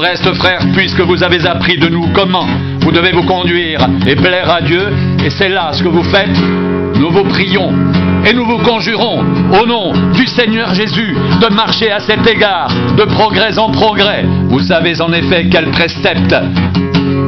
reste, frères, puisque vous avez appris de nous comment vous devez vous conduire et plaire à Dieu, et c'est là ce que vous faites, nous vous prions et nous vous conjurons, au nom du Seigneur Jésus, de marcher à cet égard, de progrès en progrès. Vous savez en effet quel précepte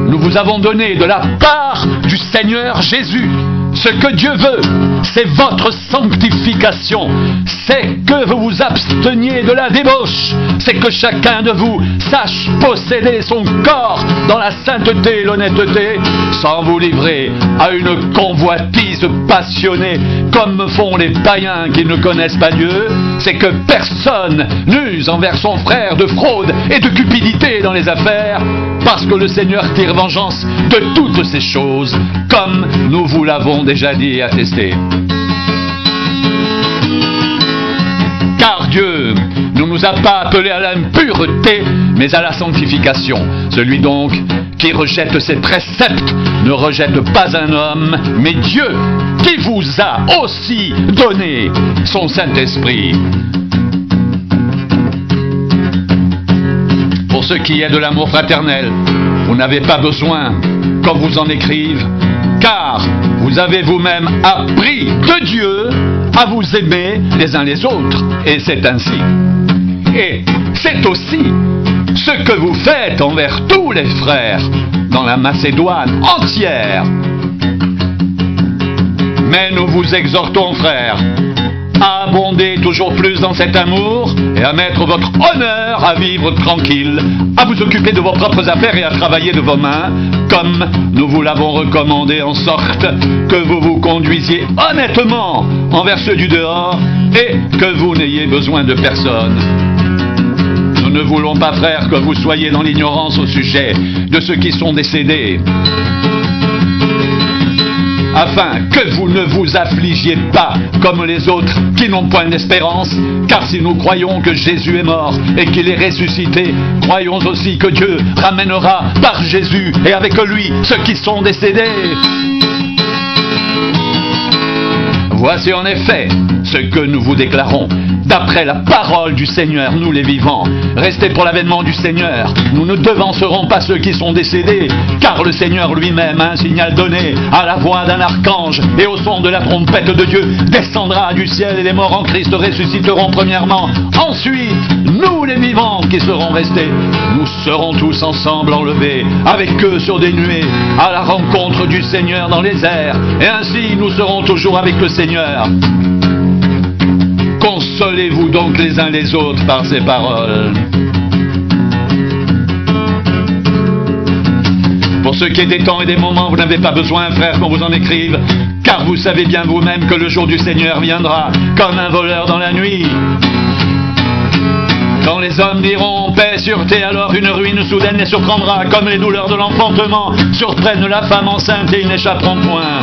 nous vous avons donné de la part du Seigneur Jésus. Ce que Dieu veut, c'est votre sanctification, c'est que vous vous absteniez de la débauche, c'est que chacun de vous sache posséder son corps dans la sainteté et l'honnêteté, sans vous livrer à une convoitise passionnée, comme font les païens qui ne connaissent pas Dieu. C'est que personne n'use envers son frère de fraude et de cupidité dans les affaires, parce que le Seigneur tire vengeance de toutes ces choses, comme nous vous l'avons déjà dit et attesté. Car Dieu ne nous a pas appelés à l'impureté, mais à la sanctification. Celui donc qui rejette ses préceptes ne rejette pas un homme, mais Dieu qui vous a aussi donné son Saint-Esprit. Pour ce qui est de l'amour fraternel, vous n'avez pas besoin qu'on vous en écrive, car vous avez vous-même appris de Dieu à vous aimer les uns les autres, et c'est ainsi. Et c'est aussi ce que vous faites envers tous les frères dans la Macédoine entière. Mais nous vous exhortons, frères, à abonder toujours plus dans cet amour et à mettre votre honneur à vivre tranquille, à vous occuper de vos propres affaires et à travailler de vos mains, comme nous vous l'avons recommandé, en sorte que vous vous conduisiez honnêtement envers ceux du dehors et que vous n'ayez besoin de personne. Nous ne voulons pas, frères, que vous soyez dans l'ignorance au sujet de ceux qui sont décédés, afin que vous ne vous affligiez pas comme les autres qui n'ont point d'espérance, car si nous croyons que Jésus est mort et qu'il est ressuscité, croyons aussi que Dieu ramènera par Jésus et avec lui ceux qui sont décédés. Voici en effet ce que nous vous déclarons. D'après la parole du Seigneur, nous les vivants, restez pour l'avènement du Seigneur. Nous ne devancerons pas ceux qui sont décédés, car le Seigneur lui-même a un signal donné à la voix d'un archange, et au son de la trompette de Dieu descendra du ciel, et les morts en Christ ressusciteront premièrement. Ensuite, nous les vivants qui serons restés, nous serons tous ensemble enlevés avec eux sur des nuées, à la rencontre du Seigneur dans les airs, et ainsi nous serons toujours avec le Seigneur. Consolez-vous donc les uns les autres par ces paroles. Pour ce qui est des temps et des moments, vous n'avez pas besoin, frères, qu'on vous en écrive, car vous savez bien vous-même que le jour du Seigneur viendra comme un voleur dans la nuit. Quand les hommes diront paix, sûreté, alors une ruine soudaine les surprendra, comme les douleurs de l'enfantement surprennent la femme enceinte et ils n'échapperont point.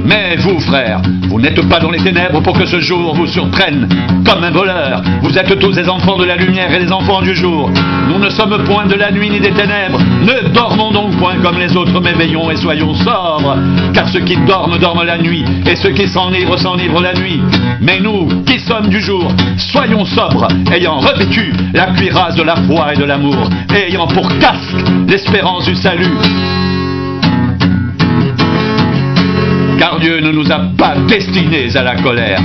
Mais vous, frères, vous n'êtes pas dans les ténèbres pour que ce jour vous surprenne comme un voleur. Vous êtes tous des enfants de la lumière et des enfants du jour. Nous ne sommes point de la nuit ni des ténèbres. Ne dormons donc point comme les autres, mais veillons et soyons sobres. Car ceux qui dorment, dorment la nuit, et ceux qui s'enivrent, s'enivrent la nuit. Mais nous, qui sommes du jour, soyons sobres, ayant revêtu la cuirasse de la foi et de l'amour, et ayant pour casque l'espérance du salut. Car Dieu ne nous a pas destinés à la colère,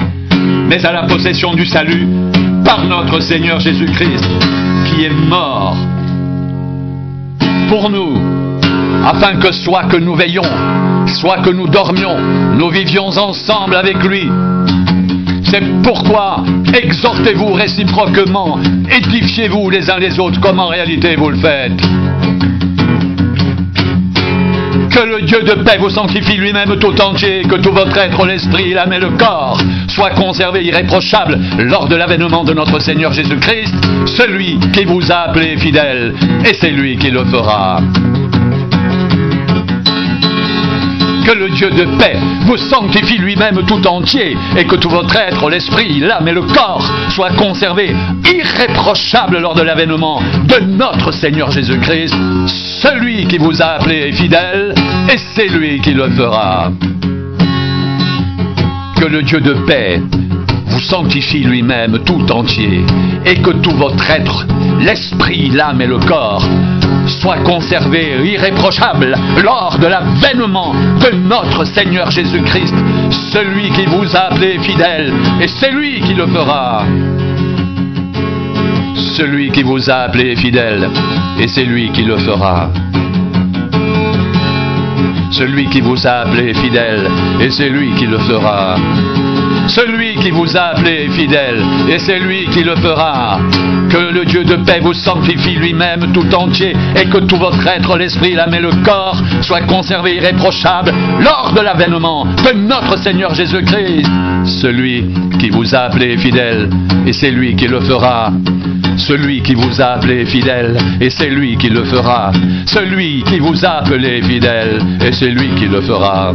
mais à la possession du salut par notre Seigneur Jésus-Christ, qui est mort pour nous, afin que soit que nous veillions, soit que nous dormions, nous vivions ensemble avec lui. C'est pourquoi exhortez-vous réciproquement, édifiez-vous les uns les autres, comme en réalité vous le faites. Que le Dieu de paix vous sanctifie lui-même tout entier, que tout votre être, l'esprit, l'âme et le corps soient conservés irréprochables lors de l'avènement de notre Seigneur Jésus-Christ, celui qui vous a appelé fidèle, et c'est lui qui le fera. Que le Dieu de paix vous sanctifie lui-même tout entier, et que tout votre être, l'esprit, l'âme et le corps soient conservés irréprochables lors de l'avènement de notre Seigneur Jésus-Christ. Celui qui vous a appelé est fidèle, et c'est lui qui le fera. Que le Dieu de paix vous sanctifie lui-même tout entier, et que tout votre être, l'esprit, l'âme et le corps, soient conservés irréprochables lors de l'avènement de notre Seigneur Jésus-Christ, celui qui vous a appelé fidèle, et c'est lui qui le fera. Celui qui vous a appelé fidèle, et c'est lui qui le fera. Celui qui vous a appelé fidèle, et c'est lui qui le fera. Celui qui vous a appelé fidèle, et c'est lui qui le fera. Que le Dieu de paix vous sanctifie lui-même tout entier, et que tout votre être, l'esprit, l'âme et le corps soient conservés irréprochables lors de l'avènement de notre Seigneur Jésus-Christ. Celui qui vous a appelé fidèle, et c'est lui qui le fera. Celui qui vous a appelé fidèle, et c'est lui qui le fera. Celui qui vous a appelé fidèle, et c'est lui qui le fera.